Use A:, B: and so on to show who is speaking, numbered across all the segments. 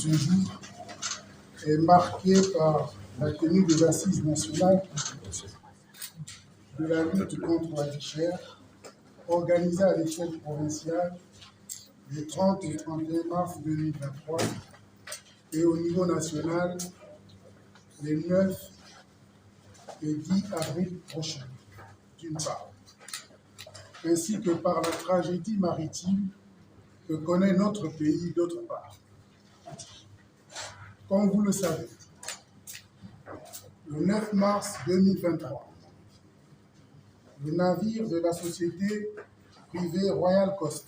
A: ce jour est marqué par la tenue des assises nationales de la lutte contre la vie chère, organisée à l'échelle provinciale les 30 et 31 mars 2023 et au niveau national les 9 et 10 avril prochains, d'une part, ainsi que par la tragédie maritime que connaît notre pays, d'autre part. Comme vous le savez, le 9 mars 2023, le navire de la société privée Royal Coast,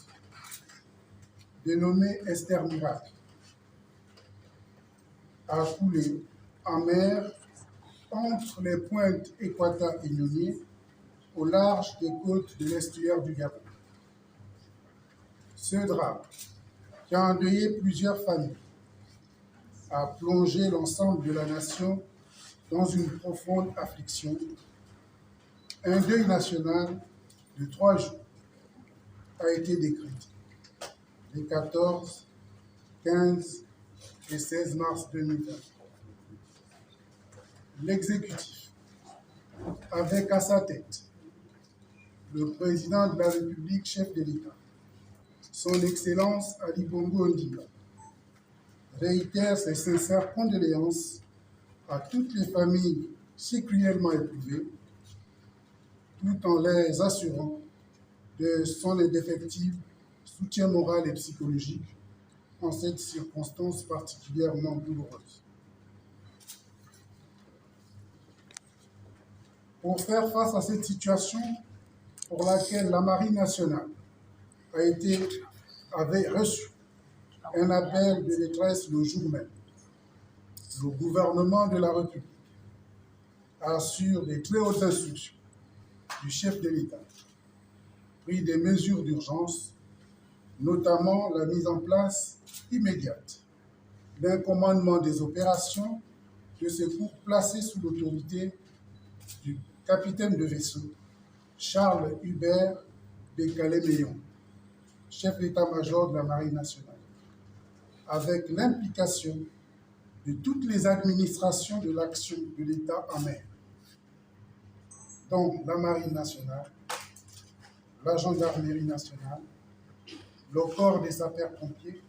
A: dénommé Esther Miracle, a coulé en mer entre les pointes Équata et Nionier, au large des côtes de l'estuaire du Gabon. Ce drame, qui a endeuillé plusieurs familles, a plongé l'ensemble de la nation dans une profonde affliction. Un deuil national de 3 jours a été décrété les 14, 15 et 16 mars 2023. L'exécutif, avec à sa tête le président de la République, chef de l'État, son Excellence Ali Bongo Ondimba, réitère ses sincères condoléances à toutes les familles si cruellement éprouvées, tout en les assurant de son indéfectible soutien moral et psychologique en cette circonstance particulièrement douloureuse. Pour faire face à cette situation pour laquelle la Marine nationale avait reçu un appel de détresse le jour même, le gouvernement de la République assure des très hautes instructions du chef de l'État, pris des mesures d'urgence, notamment la mise en place immédiate d'un commandement des opérations de secours placé sous l'autorité du capitaine de vaisseau Charles Hubert Bécalé-Meillon, chef d'état-major de la Marine nationale, avec l'implication de toutes les administrations de l'action de l'État en mer, donc la Marine nationale, la Gendarmerie nationale, le corps des sapeurs-pompiers,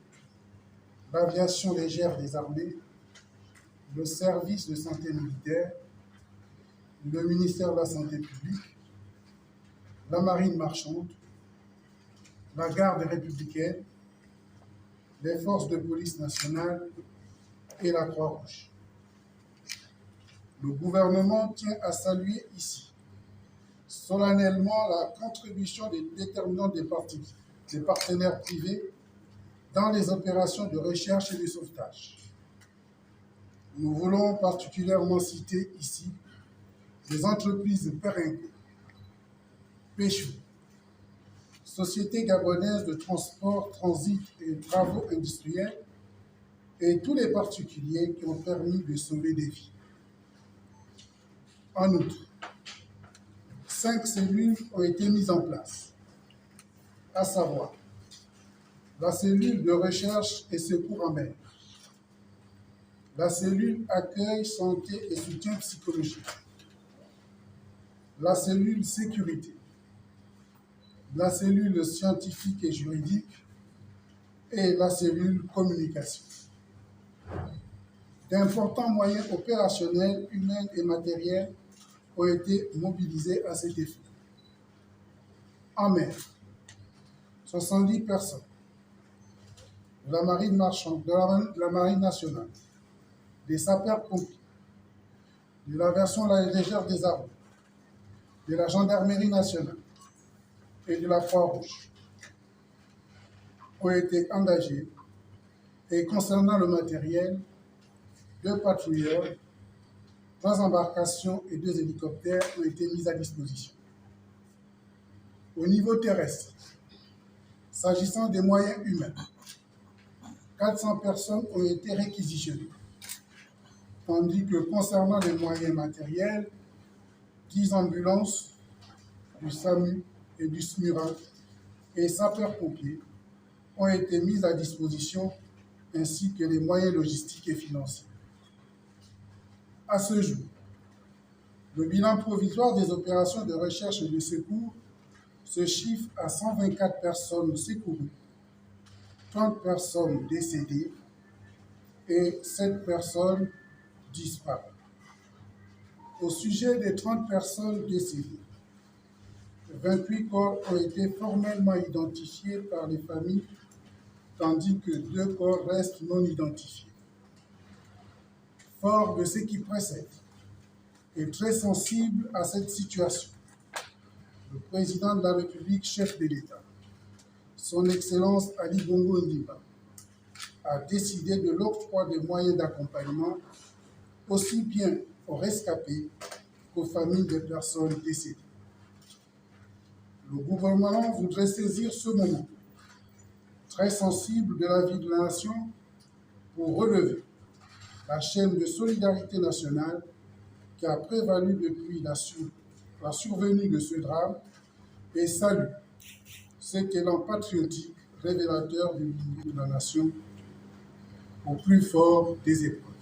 A: l'aviation légère des armées, le service de santé militaire, le ministère de la Santé publique, la marine marchande, la garde républicaine, les forces de police nationale et la Croix-Rouge. Le gouvernement tient à saluer ici solennellement la contribution des déterminants des partenaires privés dans les opérations de recherche et de sauvetage. Nous voulons particulièrement citer ici les entreprises Perenco, Péchou, Société gabonaise de transport, transit et travaux industriels, et tous les particuliers qui ont permis de sauver des vies. En outre, 5 cellules ont été mises en place, à savoir la cellule de recherche et secours en mer, la cellule accueil, santé et soutien psychologique, la cellule sécurité, la cellule scientifique et juridique et la cellule communication. D'importants moyens opérationnels, humains et matériels ont été mobilisés à cet effet. En mer, 70 personnes de la marine marchande, de la marine nationale, des sapeurs-pompiers, de l'aviation légère des armées, de la gendarmerie nationale et de la Croix-Rouge ont été engagés, et concernant le matériel, 2 patrouilleurs, 3 embarcations et 2 hélicoptères ont été mis à disposition. Au niveau terrestre, s'agissant des moyens humains, 400 personnes ont été réquisitionnées, tandis que concernant les moyens matériels, 10 ambulances du SAMU et du SMURA et sapeurs-pompiers ont été mises à disposition ainsi que les moyens logistiques et financiers. À ce jour, le bilan provisoire des opérations de recherche et de secours se chiffre à 124 personnes secourues, 30 personnes décédées et 7 personnes disparues. Au sujet des 30 personnes décédées, 28 corps ont été formellement identifiés par les familles, tandis que 2 corps restent non identifiés. Fort de ce qui précède et très sensible à cette situation, le président de la République, chef de l'État, son Excellence Ali Bongo Ondimba, a décidé de l'octroi des moyens d'accompagnement aussi bien aux rescapés qu'aux familles des personnes décédées. Le gouvernement voudrait saisir ce moment très sensible de la vie de la nation pour relever la chaîne de solidarité nationale qui a prévalu depuis la survenue de ce drame et salue cet élan patriotique révélateur de l'unité de la nation au plus fort des épreuves.